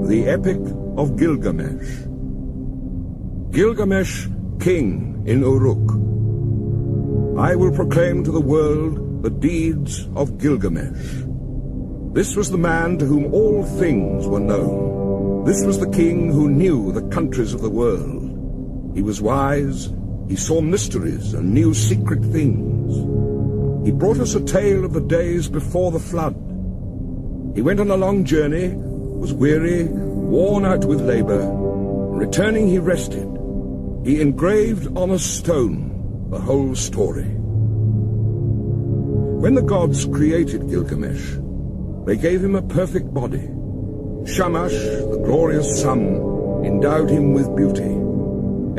The Epic of Gilgamesh. Gilgamesh, king in Uruk. I will proclaim to the world the deeds of Gilgamesh. This was the man to whom all things were known. This was the king who knew the countries of the world. He was wise, he saw mysteries and knew secret things. He brought us a tale of the days before the flood. He went on a long journey, was weary, worn out with labor. Returning, he rested. He engraved on a stone the whole story. When the gods created Gilgamesh, they gave him a perfect body. Shamash, the glorious sun, endowed him with beauty.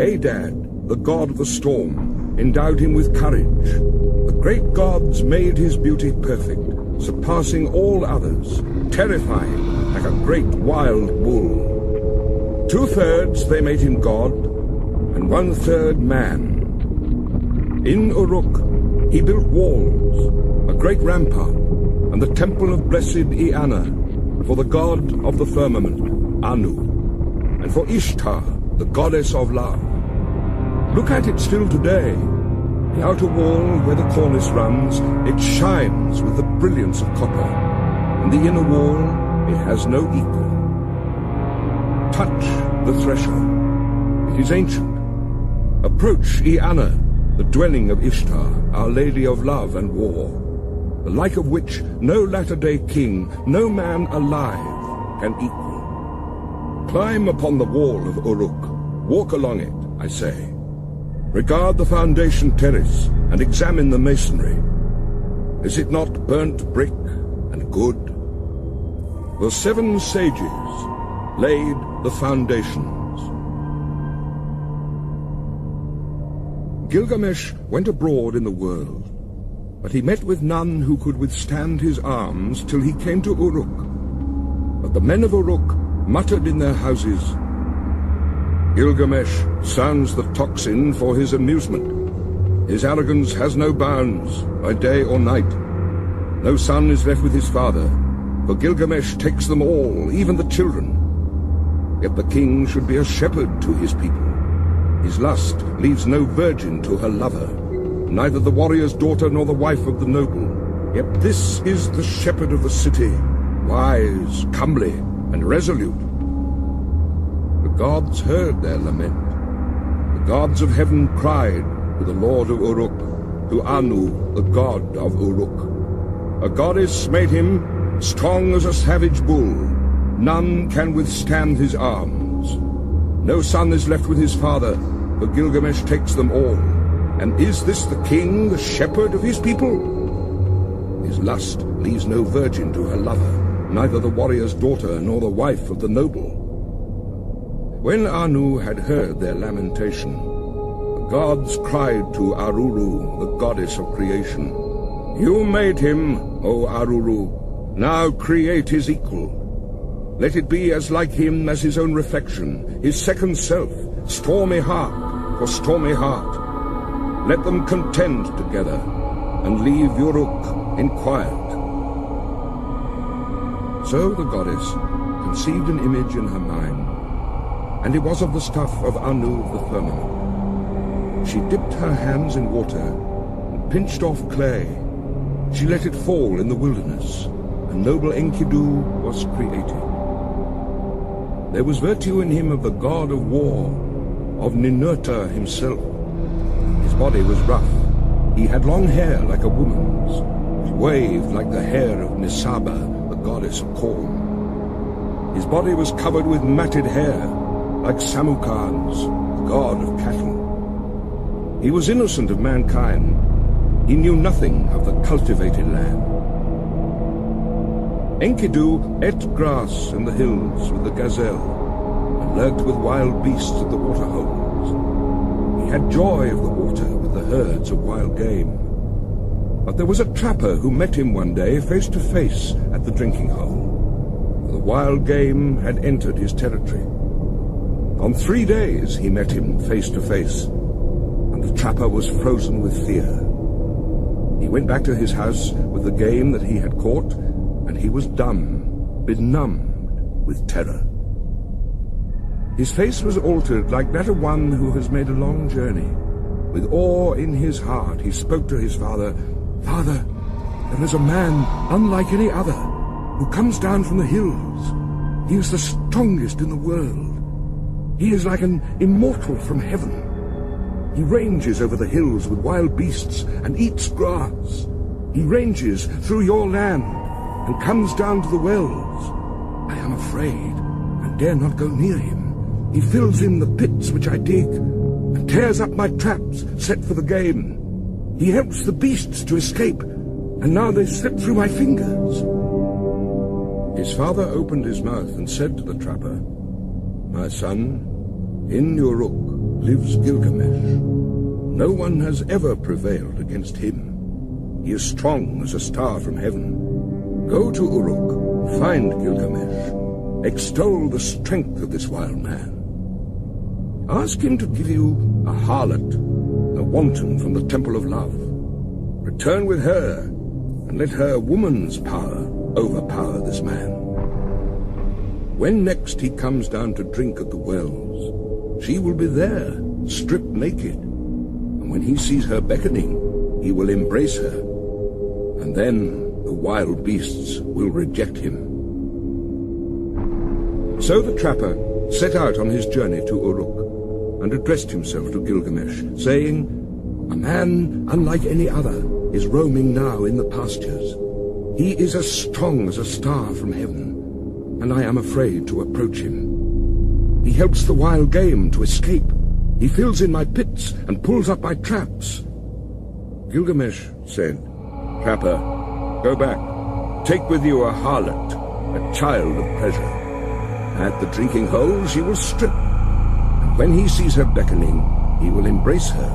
Adad, the god of the storm, endowed him with courage. The great gods made his beauty perfect, surpassing all others, terrifying like a great wild bull. 2/3 they made him god, and 1/3 man. In Uruk he built walls, a great rampart, and the temple of blessed Eanna, for the god of the firmament, Anu, and for Ishtar, the goddess of love. Look at it still today. The outer wall where the cornice runs, it shines with the brilliance of copper, and the inner wall, it has no equal. Touch the threshold. It is ancient. Approach Eanna, the dwelling of Ishtar, our lady of love and war, the like of which no latter-day king, no man alive, can equal. Climb upon the wall of Uruk, walk along it, I say. Regard the foundation terrace and examine the masonry. Is it not burnt brick and good? The 7 sages laid the foundations. Gilgamesh went abroad in the world, but he met with none who could withstand his arms till he came to Uruk. But the men of Uruk muttered in their houses, Gilgamesh sounds the tocsin for his amusement. His arrogance has no bounds, by day or night. No son is left with his father, for Gilgamesh takes them all, even the children. Yet the king should be a shepherd to his people. His lust leaves no virgin to her lover, neither the warrior's daughter nor the wife of the noble. Yet this is the shepherd of the city, wise, comely, and resolute. The gods heard their lament. The gods of heaven cried to the lord of Uruk, to Anu, the god of Uruk. A goddess made him strong as a savage bull. None can withstand his arms. No son is left with his father, for Gilgamesh takes them all. And is this the king, the shepherd of his people? His lust leaves no virgin to her lover, neither the warrior's daughter nor the wife of the noble. When Anu had heard their lamentation, the gods cried to Aruru, the goddess of creation, You made him, O Aruru, now create his equal. Let it be as like him as his own reflection, his second self, stormy heart for stormy heart. Let them contend together, and leave Uruk in quiet. So the goddess conceived an image in her mind, and it was of the stuff of Anu of the firmament. She dipped her hands in water, and pinched off clay. She let it fall in the wilderness, and noble Enkidu was created. There was virtue in him of the god of war, of Ninurta himself. His body was rough. He had long hair like a woman's. It waved like the hair of Nisaba, the goddess of corn. His body was covered with matted hair, like Samukar's, the god of cattle. He was innocent of mankind. He knew nothing of the cultivated land. Enkidu ate grass in the hills with the gazelle, and lurked with wild beasts at the waterholes. He had joy of the water with the herds of wild game. But there was a trapper who met him one day face to face at the drinking hole, for the wild game had entered his territory. On 3 days he met him face to face, and the trapper was frozen with fear. He went back to his house with the game that he had caught, and he was dumb, benumbed with terror. His face was altered like that of one who has made a long journey. With awe in his heart, he spoke to his father, "Father, there is a man unlike any other, who comes down from the hills. He is the strongest in the world. He is like an immortal from heaven. He ranges over the hills with wild beasts and eats grass. He ranges through your land and comes down to the wells. I am afraid and dare not go near him. He fills in the pits which I dig and tears up my traps set for the game. He helps the beasts to escape, and now they slip through my fingers." His father opened his mouth and said to the trapper, "My son, in Uruk lives Gilgamesh. No one has ever prevailed against him. He is strong as a star from heaven. Go to Uruk, find Gilgamesh, extol the strength of this wild man. Ask him to give you a harlot, a wanton from the temple of love. Return with her, and let her woman's power overpower this man. When next he comes down to drink at the wells, she will be there, stripped naked, and when he sees her beckoning, he will embrace her, and then the wild beasts will reject him." So the trapper set out on his journey to Uruk, and addressed himself to Gilgamesh, saying, "A man unlike any other is roaming now in the pastures. He is as strong as a star from heaven, and I am afraid to approach him. He helps the wild game to escape. He fills in my pits and pulls up my traps." Gilgamesh said, "Trapper, go back. Take with you a harlot, a child of pleasure. At the drinking holes you will strip, and when he sees her beckoning, he will embrace her,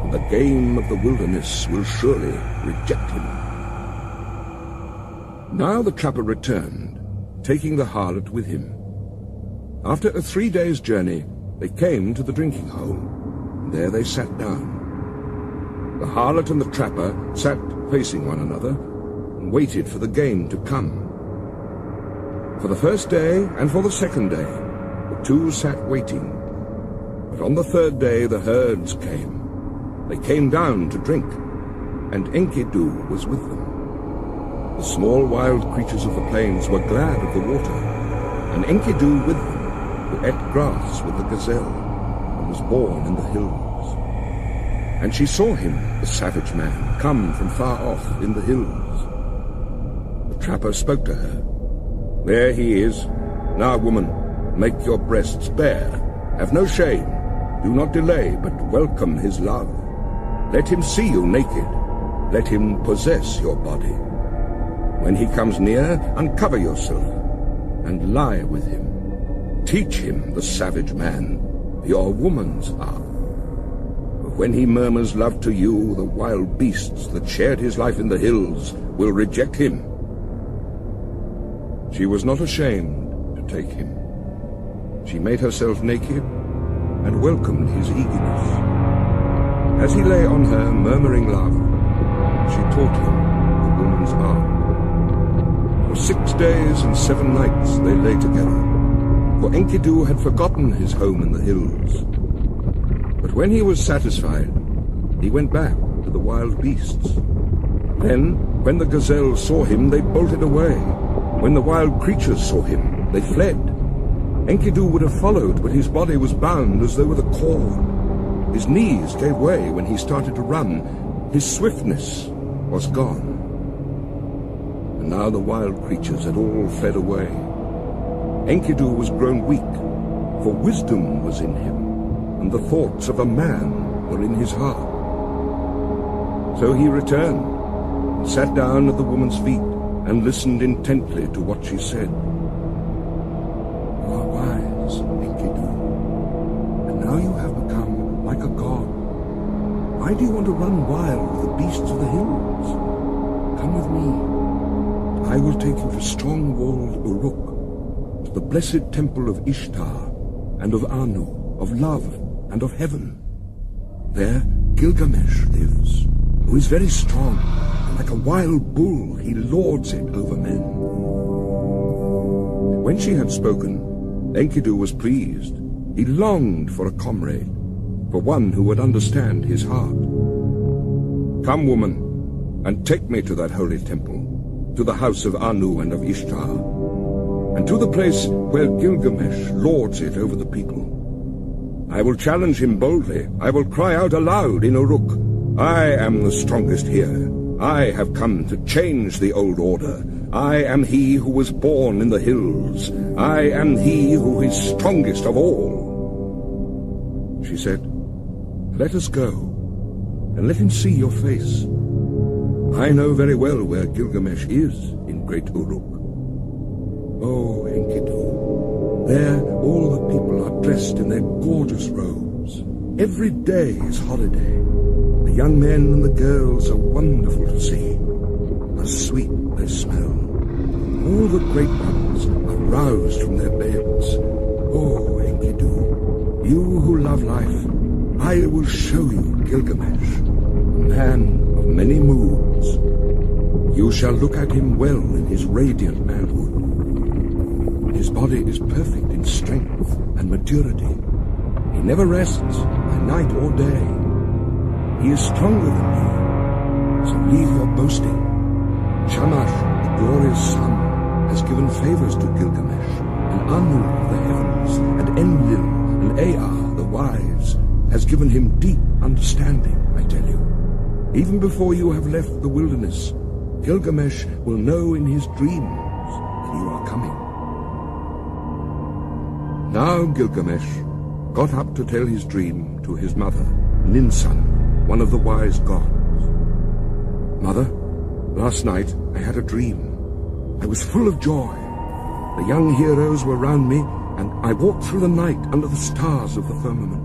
and the game of the wilderness will surely reject him." Now the trapper returned, taking the harlot with him. After a 3 days' journey, they came to the drinking hole, and there they sat down. The harlot and the trapper sat facing one another, and waited for the game to come. For the first day and for the second day, the two sat waiting. But on the third day the herds came. They came down to drink, and Enkidu was with them. The small wild creatures of the plains were glad of the water, and Enkidu with them, who ate grass with the gazelle, and was born in the hills. And she saw him, the savage man, come from far off in the hills. The trapper spoke to her. "There he is. Now, woman, make your breasts bare. Have no shame. Do not delay, but welcome his love. Let him see you naked. Let him possess your body. When he comes near, uncover yourself, and lie with him. Teach him, the savage man, your woman's art. But when he murmurs love to you, the wild beasts that shared his life in the hills will reject him." She was not ashamed to take him. She made herself naked and welcomed his eagerness. As he lay on her, murmuring love, she taught him the woman's art. For 6 days and 7 nights they lay together, for Enkidu had forgotten his home in the hills. But when he was satisfied, he went back to the wild beasts. Then, when the gazelles saw him, they bolted away. When the wild creatures saw him, they fled. Enkidu would have followed, but his body was bound as though with a cord. His knees gave way when he started to run. His swiftness was gone. And now the wild creatures had all fled away. Enkidu was grown weak, for wisdom was in him, and the thoughts of a man were in his heart. So he returned, sat down at the woman's feet, and listened intently to what she said. "You are wise, Enkidu, and now you have become like a god. Why do you want to run wild with the beasts of the hills? Come with me. I will take you to strong-walled Uruk, to the blessed temple of Ishtar, and of Anu, of love, and of heaven. There Gilgamesh lives, who is very strong, and like a wild bull he lords it over men." When she had spoken, Enkidu was pleased, He longed for a comrade, for one who would understand his heart. Come, woman, and take me to that holy temple, to the house of Anu and of Ishtar, and to the place where Gilgamesh lords it over the people. I will challenge him boldly. I will cry out aloud in Uruk, I am the strongest here. I have come to change the old order. I am he who was born in the hills. I am he who is strongest of all. She said, let us go, and let him see your face. I know very well where Gilgamesh is in great Uruk. Oh, Enkidu, there all the people are dressed in their gorgeous robes. Every day is holiday. The young men and the girls are wonderful to see. How sweet they smell. All the great ones are roused from their beds. Oh, Enkidu, you who love life, I will show you Gilgamesh, a man of many moods. You shall look at him well in his radiant manhood. His body is perfect in strength and maturity. He never rests by night or day. He is stronger than me, so leave your boasting. Shamash, the glorious sun, has given favors to Gilgamesh, and Anu of the heavens, and Enlil, and Ea, the wise, has given him deep understanding, I tell you. Even before you have left the wilderness, Gilgamesh will know in his dreams that you are coming. Now Gilgamesh got up to tell his dream to his mother, Ninsun, one of the wise gods. Mother, last night I had a dream. I was full of joy. The young heroes were round me, and I walked through the night under the stars of the firmament.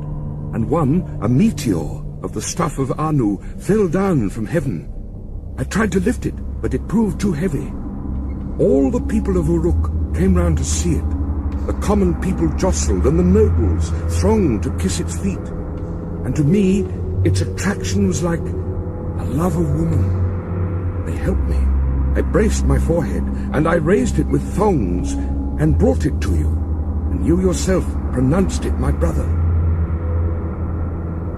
And one, a meteor of the stuff of Anu, fell down from heaven. I tried to lift it, but it proved too heavy. All the people of Uruk came round to see it. The common people jostled, and the nobles thronged to kiss its feet. And to me, its attraction was like a love of woman. They helped me. I braced my forehead, and I raised it with thongs, and brought it to you. And you yourself pronounced it my brother.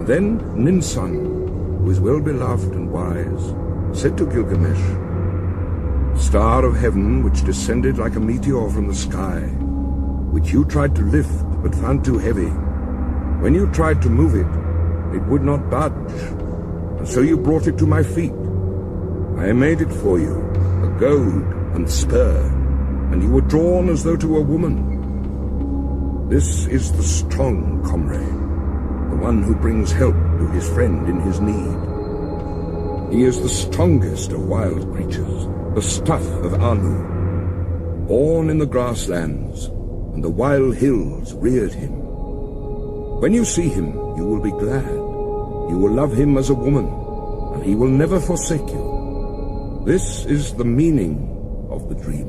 Then Ninsun, who is well beloved and wise, said to Gilgamesh, Star of heaven, which descended like a meteor from the sky, which you tried to lift but found too heavy. When you tried to move it, it would not budge, and so you brought it to my feet. I made it for you, a goad and spur, and you were drawn as though to a woman. This is the strong comrade, the one who brings help to his friend in his need. He is the strongest of wild creatures, the stuff of Anu. Born in the grasslands, and the wild hills reared him. When you see him, you will be glad. You will love him as a woman, and he will never forsake you. This is the meaning of the dream.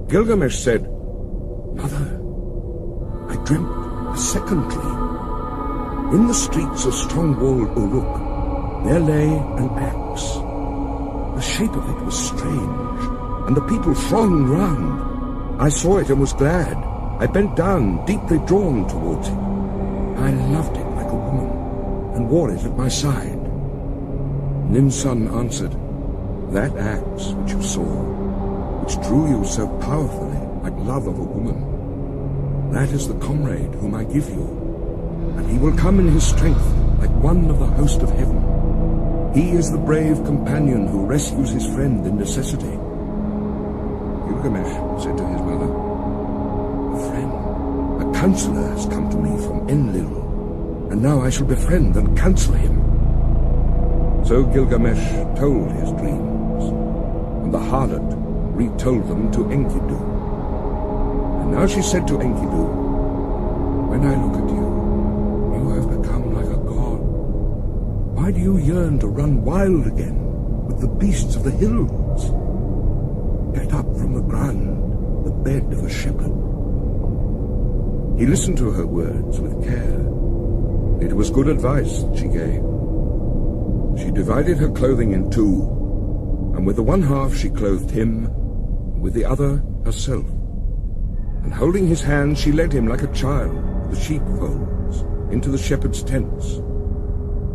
Gilgamesh said, Mother, I dreamt a second dream. In the streets of strong-walled Uruk, there lay an axe. The shape of it was strange, and the people thronged round. I saw it and was glad. I bent down, deeply drawn towards it. I loved it like a woman, and wore it at my side. Ninsun answered, That axe which you saw, which drew you so powerfully, like love of a woman, that is the comrade whom I give you, and he will come in his strength like one of the host of heaven. He is the brave companion who rescues his friend in necessity. Gilgamesh said to his mother, A friend, a counselor has come to me from Enlil, and now I shall befriend and counsel him. So Gilgamesh told his dreams, and the harlot retold them to Enkidu. And now she said to Enkidu, When I look at you, you have become like a god. Why do you yearn to run wild again with the beasts of the hills? Get up from the ground, the bed of a shepherd. He listened to her words with care. It was good advice that she gave. She divided her clothing in two, and with the one half she clothed him, and with the other herself. and holding his hand she led him like a child to the sheepfolds, into the shepherds' tents.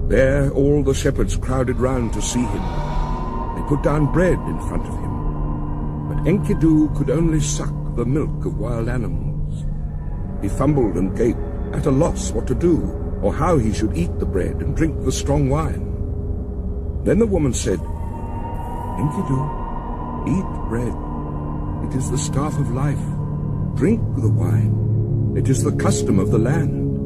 There all the shepherds crowded round to see him. They put down bread in front of him, but Enkidu could only suck the milk of wild animals. He fumbled and gaped, at a loss what to do, or how he should eat the bread and drink the strong wine. Then the woman said, "Enkidu, eat bread. It is the staff of life. Drink the wine. It is the custom of the land."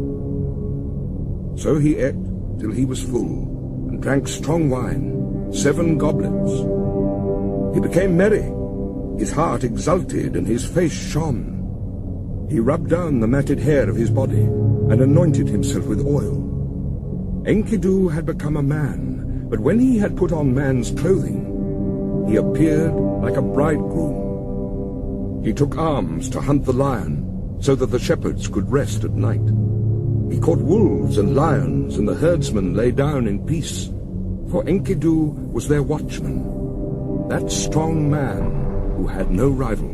So he ate till he was full, and drank strong wine, 7 goblets. He became merry. His heart exulted, and his face shone. He rubbed down the matted hair of his body, and anointed himself with oil. Enkidu had become a man, but when he had put on man's clothing, he appeared like a bridegroom. He took arms to hunt the lion, so that the shepherds could rest at night. He caught wolves and lions, and the herdsmen lay down in peace, for Enkidu was their watchman, that strong man who had no rival.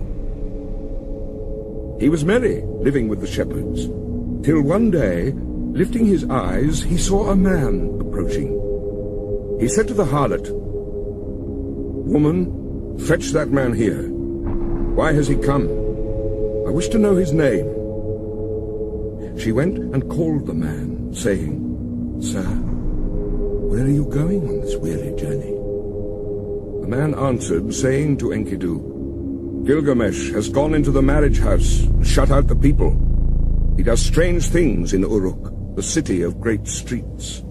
He was merry, living with the shepherds, till one day, lifting his eyes, he saw a man approaching. He said to the harlot, "Woman, fetch that man here. Why has he come? I wish to know his name." She went and called the man, saying, "Sir, where are you going on this weary journey?" The man answered, saying to Enkidu, "Gilgamesh has gone into the marriage house and shut out the people. He does strange things in Uruk, the city of great streets.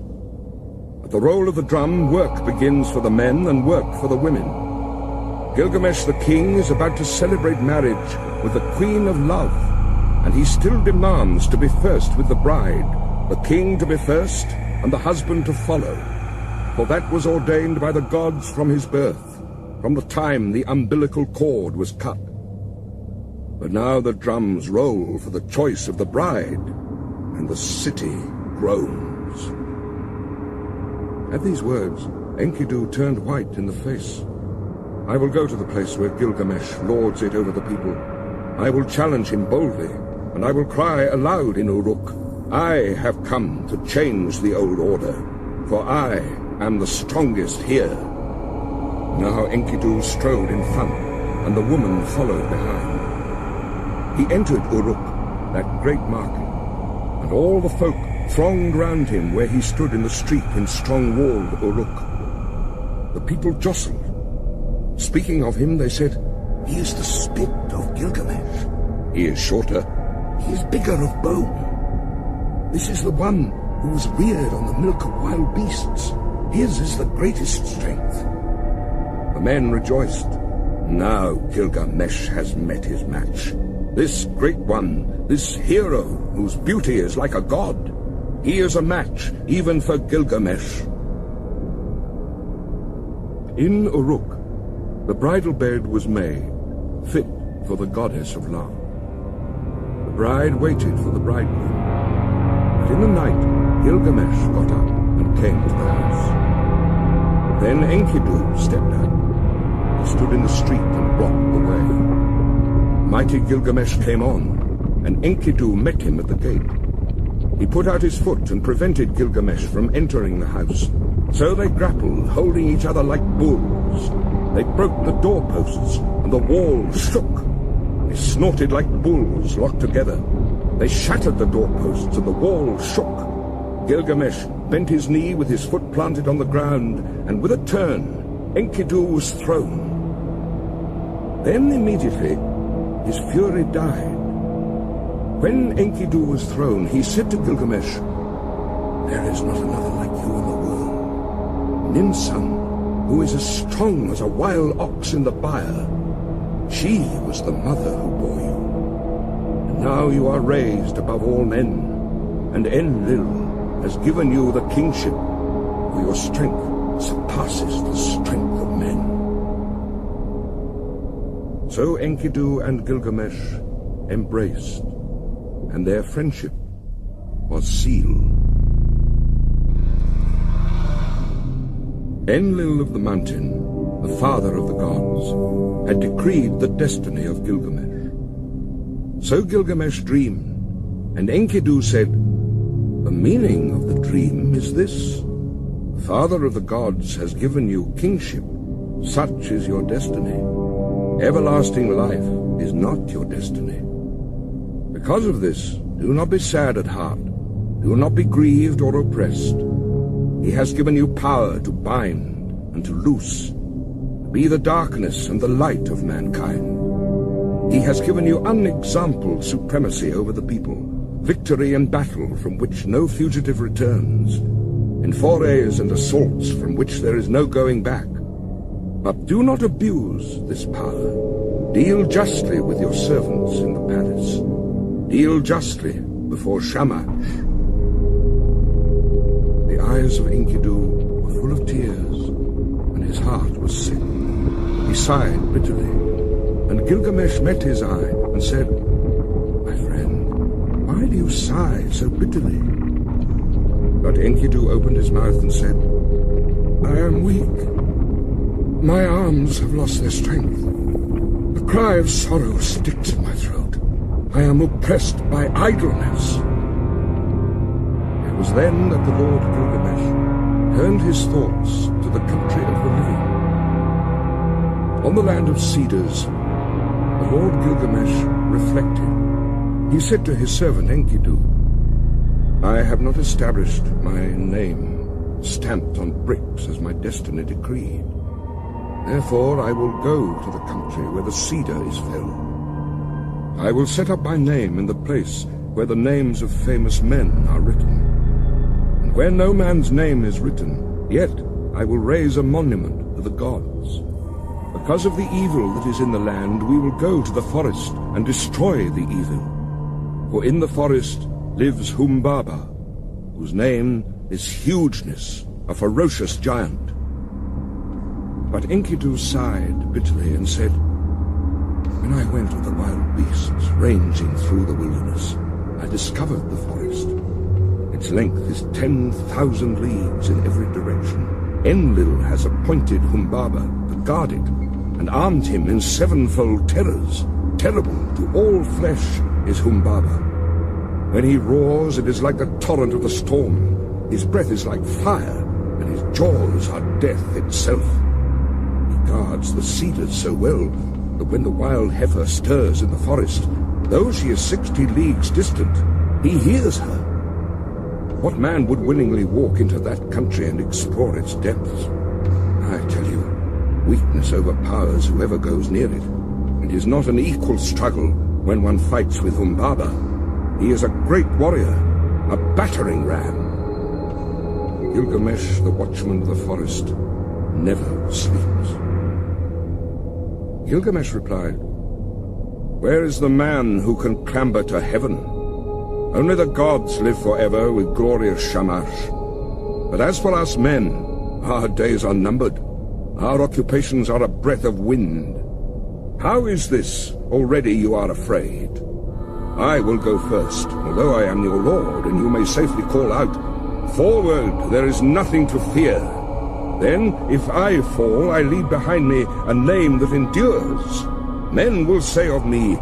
At the roll of the drum, work begins for the men and work for the women. Gilgamesh the king is about to celebrate marriage with the queen of love, and he still demands to be first with the bride, the king to be first, and the husband to follow, for that was ordained by the gods from his birth, from the time the umbilical cord was cut. But now the drums roll for the choice of the bride, and the city groans." At these words, Enkidu turned white in the face. "I will go to the place where Gilgamesh lords it over the people. I will challenge him boldly, and I will cry aloud in Uruk, 'I have come to change the old order, for I am the strongest here.'" Now Enkidu strode in front, and the woman followed behind. He entered Uruk, that great market, and all the folk thronged round him where he stood in the street in strong-walled Uruk. The people jostled. Speaking of him, they said, "He is the spit of Gilgamesh. He is shorter. He is bigger of bone. This is the one who was reared on the milk of wild beasts. His is the greatest strength." The men rejoiced. "Now Gilgamesh has met his match. This great one, this hero whose beauty is like a god, he is a match even for Gilgamesh." In Uruk, the bridal bed was made, fit for the goddess of love. The bride waited for the bridegroom. But in the night, Gilgamesh got up and came to the house. Then Enkidu stepped out. He stood in the street and blocked the way. Mighty Gilgamesh came on, and Enkidu met him at the gate. He put out his foot and prevented Gilgamesh from entering the house. So they grappled, holding each other like bulls. They broke the doorposts, and the wall shook. They snorted like bulls locked together. They shattered the doorposts, and the wall shook. Gilgamesh bent his knee with his foot planted on the ground, and with a turn, Enkidu was thrown. Then immediately, his fury died. When Enkidu was thrown, he said to Gilgamesh, "There is not another like you in the world. Ninsun, who is as strong as a wild ox in the byre. She was the mother who bore you. And now you are raised above all men, and Enlil has given you the kingship, for your strength surpasses the strength of men." So Enkidu and Gilgamesh embraced, and their friendship was sealed. Enlil of the mountain, the father of the gods, had decreed the destiny of Gilgamesh. So Gilgamesh dreamed, and Enkidu said, "The meaning of the dream is this. The Father of the gods has given you kingship. Such is your destiny. Everlasting life is not your destiny. Because of this, do not be sad at heart. Do not be grieved or oppressed. He has given you power to bind and to loose, to be the darkness and the light of mankind. He has given you unexampled supremacy over the people, victory in battle from which no fugitive returns, in forays and assaults from which there is no going back. But do not abuse this power. Deal justly with your servants in the palace. Deal justly before Shamash." The eyes of Enkidu were full of tears, and his heart was sick. He sighed bitterly, and Gilgamesh met his eye and said, "My friend, why do you sigh so bitterly?" But Enkidu opened his mouth and said, "I am weak. My arms have lost their strength. A cry of sorrow sticks in my throat. I am oppressed by idleness." It was then that the Lord Gilgamesh turned his thoughts to the country of the living. On the land of cedars, the Lord Gilgamesh reflected. He said to his servant Enkidu, "I have not established my name stamped on bricks as my destiny decreed. Therefore I will go to the country where the cedar is felled. I will set up my name in the place where the names of famous men are written. And where no man's name is written, yet I will raise a monument to the gods. Because of the evil that is in the land, we will go to the forest and destroy the evil. For in the forest lives Humbaba, whose name is Hugeness, a ferocious giant." But Enkidu sighed bitterly and said, "When I went with the wild beasts ranging through the wilderness, I discovered the forest. Its length is 10,000 leagues in every direction. Enlil has appointed Humbaba to guard it, and armed him in sevenfold terrors. Terrible to all flesh is Humbaba. When he roars, it is like the torrent of the storm. His breath is like fire, and his jaws are death itself. He guards the cedars so well that when the wild heifer stirs in the forest, though she is 60 leagues distant, he hears her. What man would willingly walk into that country and explore its depths? I tell you, weakness overpowers whoever goes near it. It is not an equal struggle when one fights with Humbaba. He is a great warrior, a battering ram." Gilgamesh, the watchman of the forest, never sleeps. Gilgamesh replied, "Where is the man who can clamber to heaven? Only the gods live forever with glorious Shamash. But as for us men, our days are numbered. Our occupations are a breath of wind. How is this already you are afraid? I will go first, although I am your lord, and you may safely call out, 'Forward, there is nothing to fear.' Then, if I fall, I leave behind me a name that endures. Men will say of me,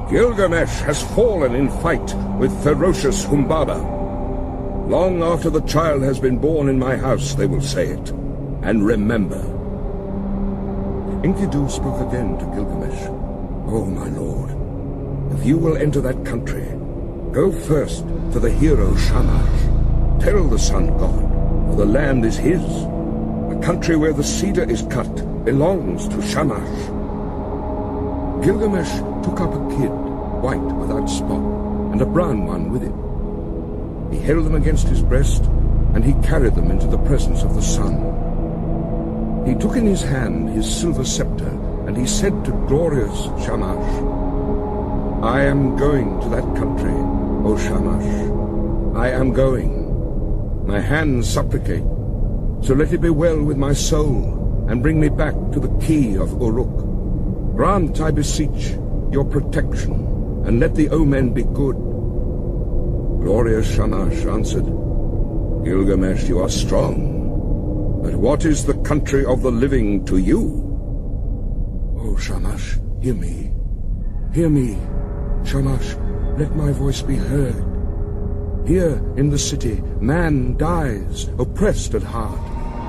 'Gilgamesh has fallen in fight with ferocious Humbaba.' Long after the child has been born in my house, they will say it. And remember." Enkidu spoke again to Gilgamesh, "Oh, my lord, if you will enter that country, go first to the hero Shamash. Tell the sun god, for the land is his. The country where the cedar is cut belongs to Shamash." Gilgamesh took up a kid, white without spot, and a brown one with it. He held them against his breast, and he carried them into the presence of the sun. He took in his hand his silver scepter, and he said to glorious Shamash, "I am going to that country, O Shamash. I am going. My hands supplicate, so let it be well with my soul, and bring me back to the key of Uruk. Grant, I beseech, your protection, and let the omen be good." Glorious Shamash answered, "Gilgamesh, you are strong, but what is the country of the living to you?" "O Shamash, hear me. Hear me. Shamash, let my voice be heard. Here in the city, man dies, oppressed at heart.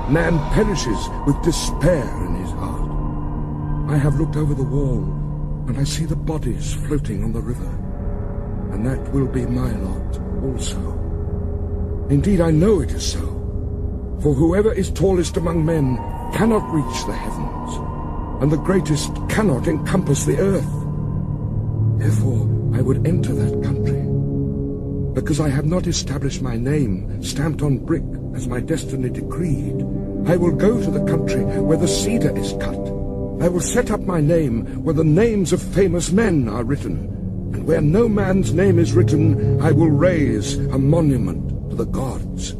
Man perishes with despair in his heart. I have looked over the wall, and I see the bodies floating on the river, and that will be my lot also. Indeed, I know it is so, for whoever is tallest among men cannot reach the heavens, and the greatest cannot encompass the earth. Therefore, I would enter that country, because I have not established my name stamped on brick as my destiny decreed. I will go to the country where the cedar is cut. I will set up my name where the names of famous men are written, and where no man's name is written, I will raise a monument to the gods.